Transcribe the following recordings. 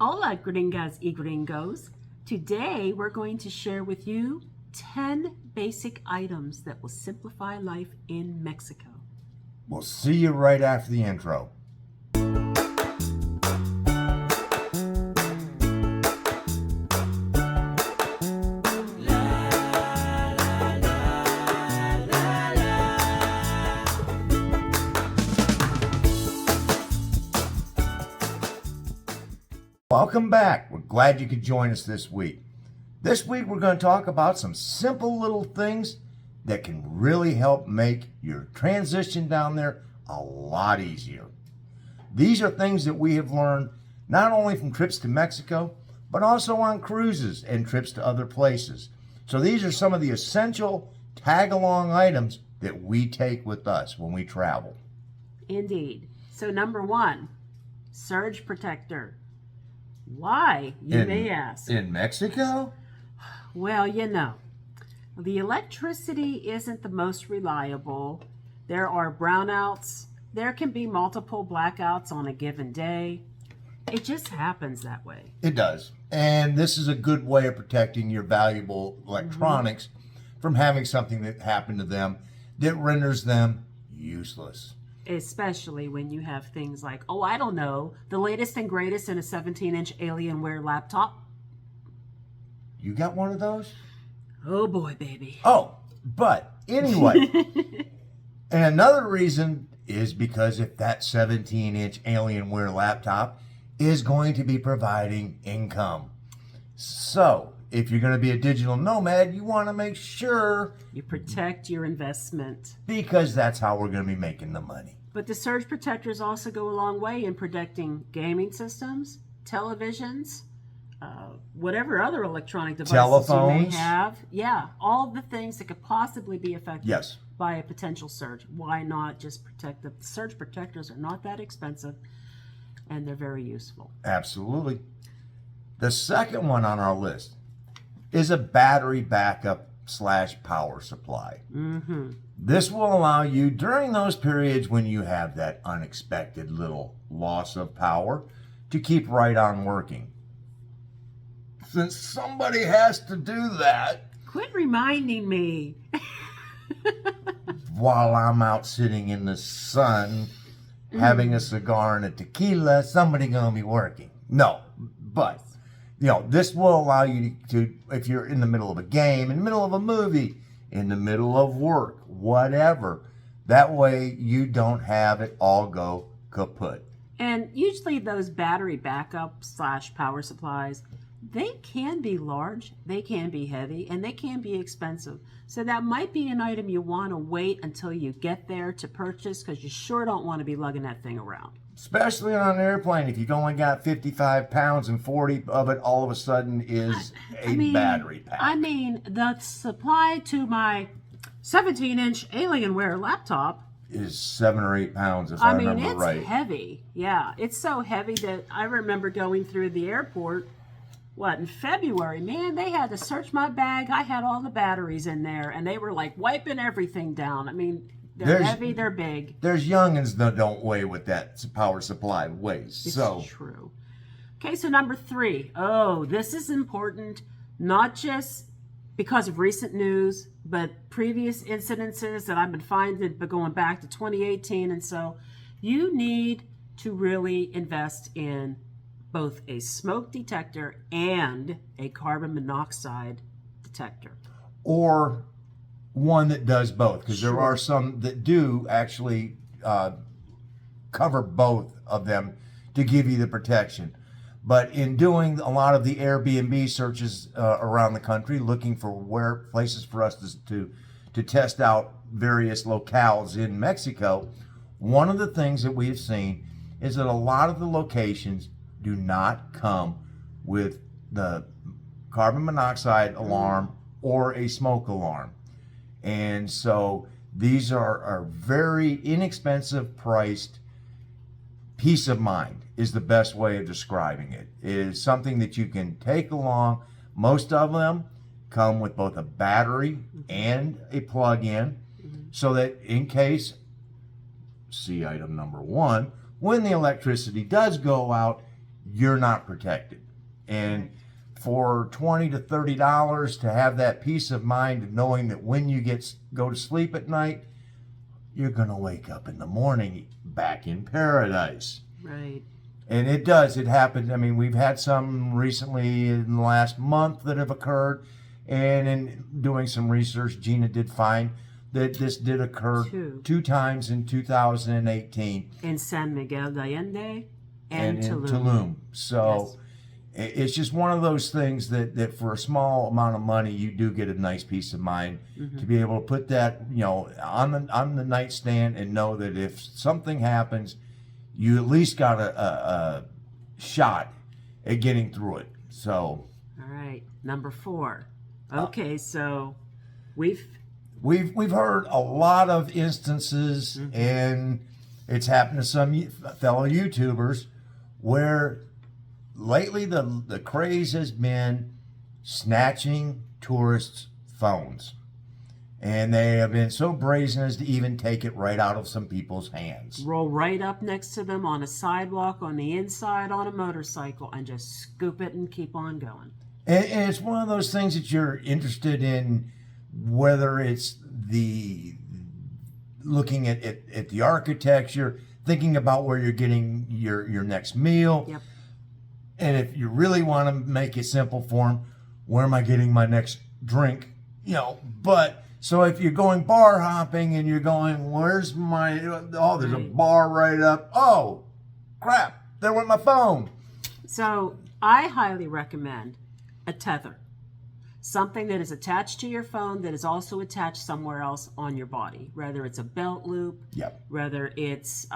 Hola, gringas y gringos. Today we're going to share with you 10 basic items that will simplify life in Mexico. We'll see you right after the intro. Welcome back. We're glad you could join us this week. This week we're going to talk about some simple little things that can really help make your transition down there a lot easier. These are things that we have learned not only from trips to Mexico, but also on cruises and trips to other places. So these are some of the essential tag-along items that we take with us when we travel. Indeed. So number one, surge protector. Why, you may ask? In Mexico? Well, the electricity isn't the most reliable. There are brownouts. There can be multiple blackouts on a given day. It just happens that way. It does. And this is a good way of protecting your valuable electronics from having something that happened to them that renders them useless. Especially when you have things like, the latest and greatest in a 17-inch Alienware laptop. You got one of those? Oh boy, baby. Oh, but anyway. And another reason is because if that 17-inch Alienware laptop is going to be providing income. So, if you're going to be a digital nomad, you want to make sure you protect your investment. Because that's how we're going to be making the money. But the surge protectors also go a long way in protecting gaming systems, televisions, whatever other electronic devices Telephones. you may have. Yeah, all the things that could possibly be affected by a potential surge. Why not just protect them? The surge protectors are not that expensive, and they're very useful. Absolutely. The second one on our list is a battery backup / power supply. This will allow you during those periods when you have that unexpected little loss of power to keep right on working. Since somebody has to do that. Quit reminding me. While I'm out sitting in the sun having a cigar and a tequila, somebody gonna be working. No, but this will allow you to, if you're in the middle of a game, in the middle of a movie, in the middle of work, whatever, that way you don't have it all go kaput. And usually those battery backup / power supplies, they can be large, they can be heavy, and they can be expensive. So that might be an item you want to wait until you get there to purchase, because you sure don't want to be lugging that thing around. Especially on an airplane, if you've only got 55 pounds and 40 of it all of a sudden is battery pack. I mean, the supply to my 17-inch Alienware laptop is 7 or 8 pounds, if I remember right. It's heavy. Yeah, it's so heavy that I remember going through the airport, in February. Man, they had to search my bag. I had all the batteries in there, and they were like wiping everything down. I mean, they're heavy, they're big. There's youngins that don't weigh what that power supply weighs. It's true. Okay, so number 3. Oh, this is important, not just because of recent news, but previous incidences that I've been finding, but going back to 2018. And so you need to really invest in both a smoke detector and a carbon monoxide detector. Or one that does both, because there are some that do actually cover both of them to give you the protection. But in doing a lot of the Airbnb searches around the country, looking for places for us to test out various locales in Mexico, one of the things that we've seen is that a lot of the locations do not come with the carbon monoxide alarm or a smoke alarm. And so these are very inexpensive priced. Peace of mind is the best way of describing it. It is something that you can take along. Most of them come with both a battery and a plug-in, so that in case, see item number 1, when the electricity does go out, you're not protected. And for $20 to $30 to have that peace of mind of knowing that when you go to sleep at night, you're going to wake up in the morning back in paradise. Right. And it does. It happens. I mean, we've had some recently in the last month that have occurred. And in doing some research, Gina did find that this did occur two times in 2018. In San Miguel de Allende and and in Tulum. Tulum. So it's just one of those things that for a small amount of money, you do get a nice peace of mind to be able to put that, on the nightstand and know that if something happens, you at least got a shot at getting through it. So. All right, number 4. Okay, so we've heard a lot of instances, and it's happened to some fellow YouTubers where lately the craze has been snatching tourists' phones. And they have been so brazen as to even take it right out of some people's hands. Roll right up next to them on a sidewalk, on the inside, on a motorcycle, and just scoop it and keep on going. And it's one of those things that you're interested in, whether it's looking at the architecture, thinking about where you're getting your next meal. Yep. And if you really want to make it simple for them, where am I getting my next drink? But so if you're going bar hopping and you're going, where's my, there's a bar right up. Oh, crap, there went my phone. So I highly recommend a tether. Something that is attached to your phone that is also attached somewhere else on your body. Whether it's a belt loop, whether it's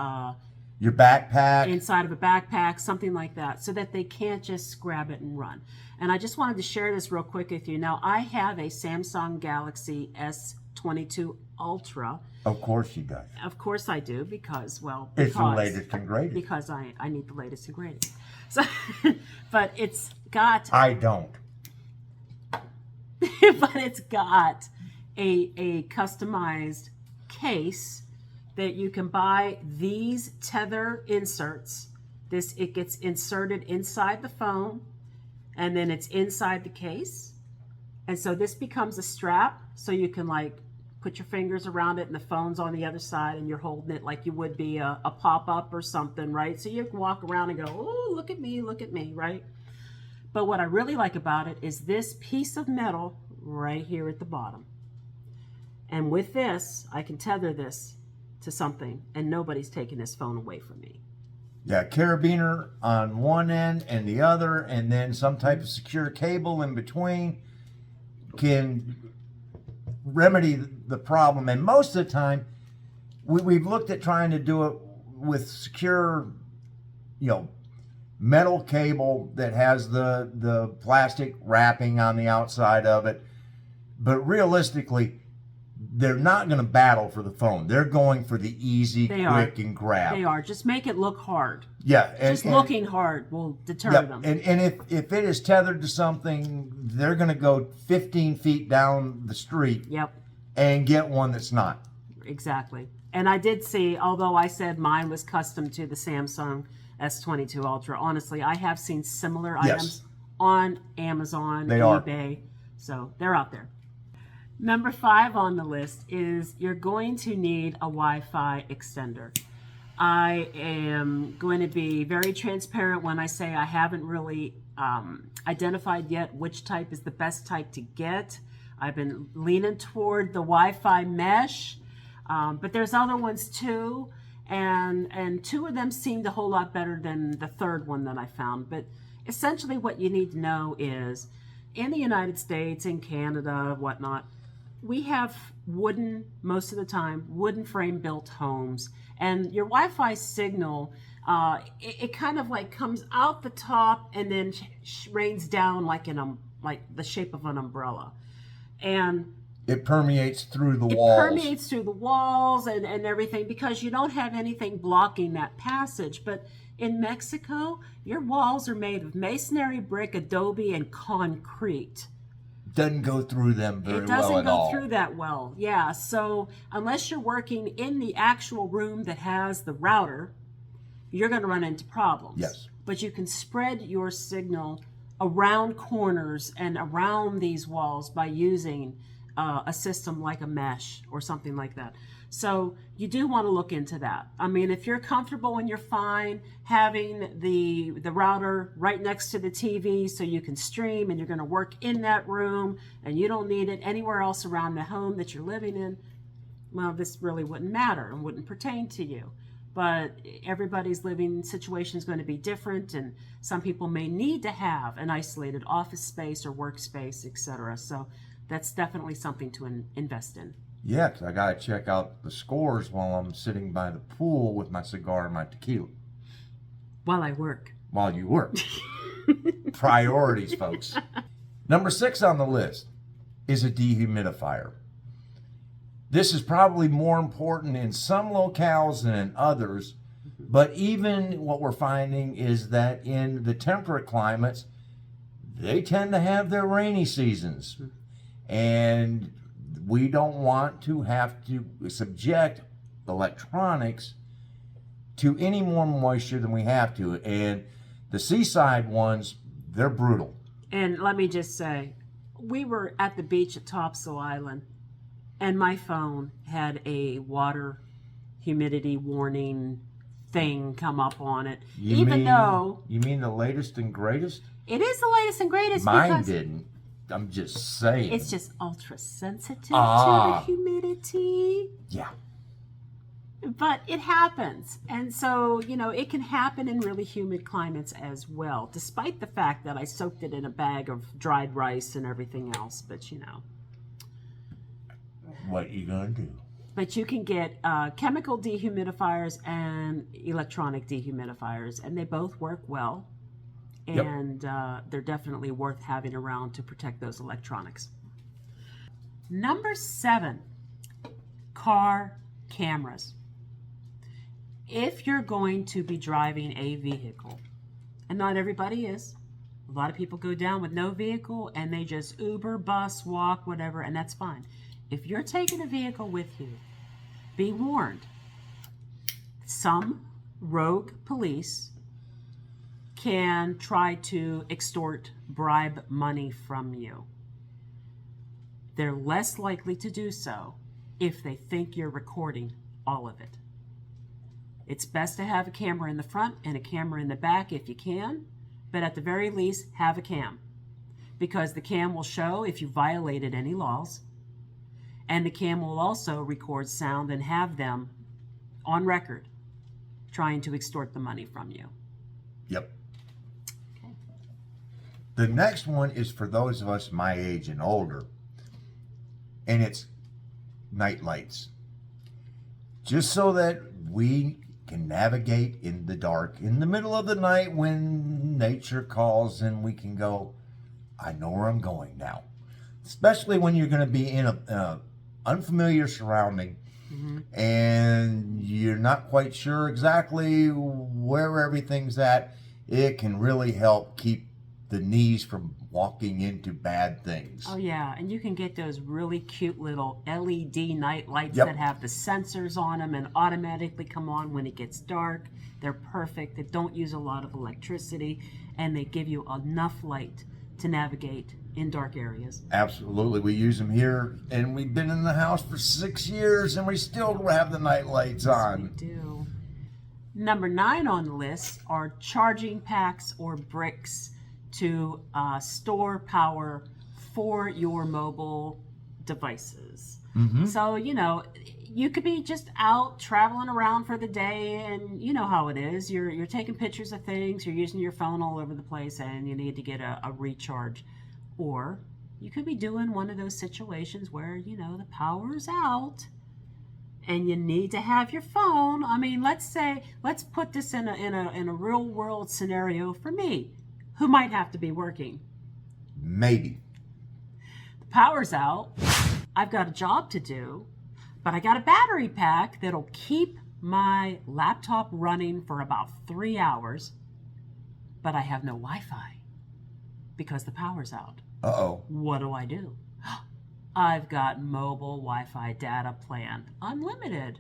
your backpack, inside of a backpack, something like that, so that they can't just grab it and run. And I just wanted to share this real quick with you. Now, I have a Samsung Galaxy S22 Ultra. Of course you do. Of course I do, because it's the latest and greatest. Because I need the latest and greatest. So, but it's got... I don't. But it's got a customized case that you can buy these tether inserts. It gets inserted inside the phone, and then it's inside the case. And so this becomes a strap, so you can put your fingers around it, and the phone's on the other side, and you're holding it like you would be a pop-up or something, right? So you can walk around and go, oh, look at me, right? But what I really like about it is this piece of metal right here at the bottom. And with this, I can tether this to something, and nobody's taking this phone away from me. Yeah, carabiner on one end and the other, and then some type of secure cable in between can remedy the problem. And most of the time, we've looked at trying to do it with secure, metal cable that has the plastic wrapping on the outside of it. But realistically, they're not going to battle for the phone. They're going for the easy, quick, and grab. They are. Just make it look hard. Yeah. Just looking hard will deter them. And if it is tethered to something, they're going to go 15 feet down the street and get one that's not. Exactly. And I did see, although I said mine was custom to the Samsung S22 Ultra, honestly, I have seen similar items on Amazon, eBay. So they're out there. Number 5 on the list is you're going to need a Wi-Fi extender. I am going to be very transparent when I say I haven't really identified yet which type is the best type to get. I've been leaning toward the Wi-Fi mesh, but there's other ones too, and 2 of them seemed a whole lot better than the third one that I found. But essentially what you need to know is in the United States, in Canada, whatnot, we have most of the time, wooden frame built homes, and your Wi-Fi signal, it kind of comes out the top and then rains down like the shape of an umbrella. And it permeates through the walls. It permeates through the walls and everything, because you don't have anything blocking that passage. But in Mexico, your walls are made of masonry, brick, adobe, and concrete. Doesn't go through them very well at all. It doesn't go through that well, yeah. So unless you're working in the actual room that has the router, you're going to run into problems. Yes. but you can spread your signal around corners and around these walls by using a system like a mesh or something like that. So you do want to look into that. I mean, if you're comfortable and you're fine having the router right next to the TV so you can stream and you're going to work in that room and you don't need it anywhere else around the home that you're living in, well, this really wouldn't matter and wouldn't pertain to you. But everybody's living situation is going to be different, and some people may need to have an isolated office space or workspace, etc. So that's definitely something to invest in. Yeah, because I got to check out the scores while I'm sitting by the pool with my cigar and my tequila. While I work. While you work. Priorities, folks. Number 6 on the list is a dehumidifier. This is probably more important in some locales than in others, but even what we're finding is that in the temperate climates, they tend to have their rainy seasons. And we don't want to have to subject electronics to any more moisture than we have to. And the seaside ones, they're brutal. And let me just say, we were at the beach at Topsail Island, and my phone had a water humidity warning thing come up on it. You mean the latest and greatest? It is the latest and greatest. Mine didn't. I'm just saying. It's just ultra sensitive to the humidity. Yeah. But it happens. And so, it can happen in really humid climates as well, despite the fact that I soaked it in a bag of dried rice and everything else. But, What are you going to do? But you can get chemical dehumidifiers and electronic dehumidifiers, and they both work well. And they're definitely worth having around to protect those electronics. Number 7, car cameras. If you're going to be driving a vehicle, and not everybody is, a lot of people go down with no vehicle and they just Uber, bus, walk, whatever, and that's fine. If you're taking a vehicle with you, be warned. Some rogue police can try to extort, bribe money from you. They're less likely to do so if they think you're recording all of it. It's best to have a camera in the front and a camera in the back if you can, but at the very least, have a cam, because the cam will show if you violated any laws, and the cam will also record sound and have them on record trying to extort the money from you. Yep. The next one is for those of us my age and older, and it's night lights. Just so that we can navigate in the dark, in the middle of the night when nature calls, and we can go, I know where I'm going now. Especially when you're going to be in a unfamiliar surrounding, and you're not quite sure exactly where everything's at. It can really help keep the knees from walking into bad things. Oh yeah, and you can get those really cute little LED night lights that have the sensors on them and automatically come on when it gets dark. They're perfect. They don't use a lot of electricity, and they give you enough light to navigate in dark areas. Absolutely. We use them here, and we've been in the house for 6 years, and we still have the night lights on. Yes, we do. Number 9 on the list are charging packs or bricks to store power for your mobile devices. So, you could be just out traveling around for the day, and you know how it is. You're taking pictures of things, you're using your phone all over the place, and you need to get a recharge. Or you could be doing one of those situations where, the power's out and you need to have your phone. I mean, let's put this in a real world scenario for me, who might have to be working. Maybe. The power's out. I've got a job to do, but I got a battery pack that'll keep my laptop running for about 3 hours, but I have no Wi-Fi because the power's out. Uh-oh. What do? I've got mobile Wi-Fi data plan, unlimited.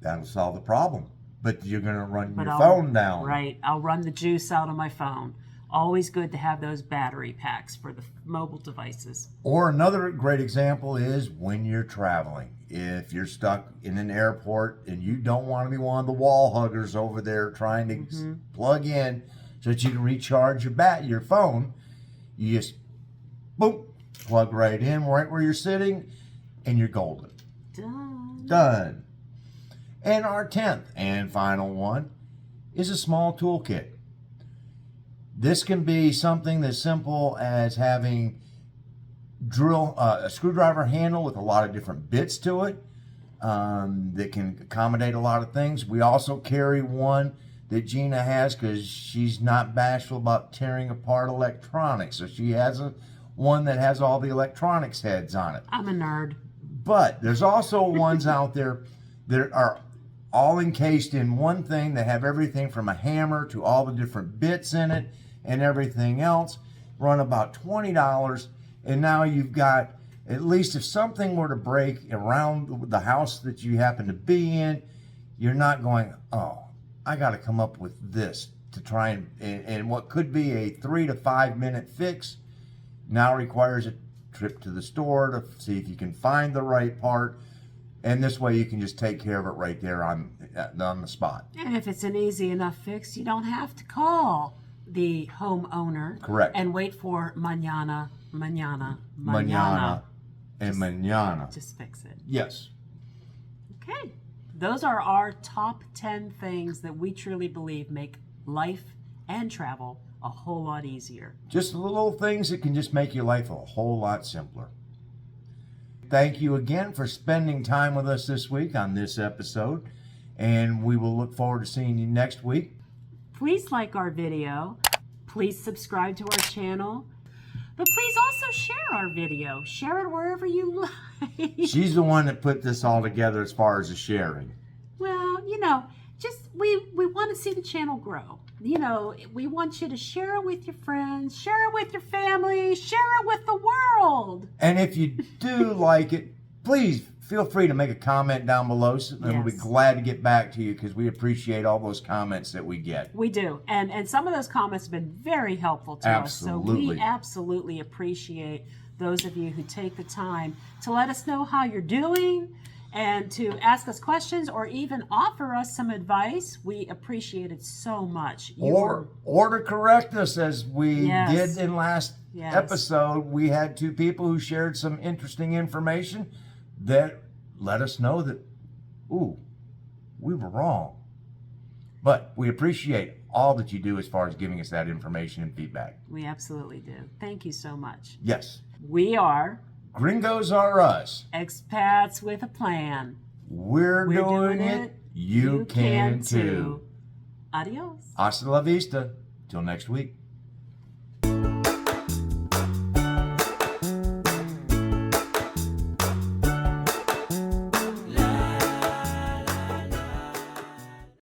That'll solve the problem. but you're going to run But your I'll- phone down. Right. I'll run the juice out of my phone. Always good to have those battery packs for the mobile devices. Or another great example is when you're traveling. If you're stuck in an airport and you don't want to be one of the wall huggers over there trying to plug in so that you can recharge your phone, you just boom, plug right in right where you're sitting, and you're golden. Done. And our 10th and final one is a small toolkit. This can be something as simple as having a screwdriver handle with a lot of different bits to it that can accommodate a lot of things. We also carry one that Gina has because she's not bashful about tearing apart electronics. So she has one that has all the electronics heads on it. I'm a nerd. But there's also ones out there that are all encased in one thing that have everything from a hammer to all the different bits in it and everything else. Run about $20. And now you've got, at least if something were to break around the house that you happen to be in, you're not going, oh, I got to come up with this to try and what could be a 3 to 5 minute fix now requires a trip to the store to see if you can find the right part. And this way you can just take care of it right there on the spot. And if it's an easy enough fix, you don't have to call the homeowner. Correct. And wait for mañana. And mañana. Just fix it. Yes. Okay. Those are our top 10 things that we truly believe make life and travel a whole lot easier. Just little things that can just make your life a whole lot simpler. Thank you again for spending time with us this week on this episode, and we will look forward to seeing you next week. Please like our video. Please subscribe to our channel. But please also share our video. Share it wherever you like. She's the one that put this all together as far as the sharing. Well, just we want to see the channel grow. We want you to share it with your friends, share it with your family, share it with the world. And if you do like it, please feel free to make a comment down below, and we'll be glad to get back to you because we appreciate all those comments that we get. We do. And some of those comments have been very helpful to us. So we absolutely appreciate those of you who take the time to let us know how you're doing and to ask us questions or even offer us some advice. We appreciate it so much. Or to correct us, as we did in last episode. We had 2 people who shared some interesting information that let us know that, ooh, we were wrong. But we appreciate all that you do as far as giving us that information and feedback. We absolutely do. Thank you so much. Yes. We are Gringos Are Us. Expats with a Plan. We're doing it. You can too. Adios. Hasta la vista. Till next week.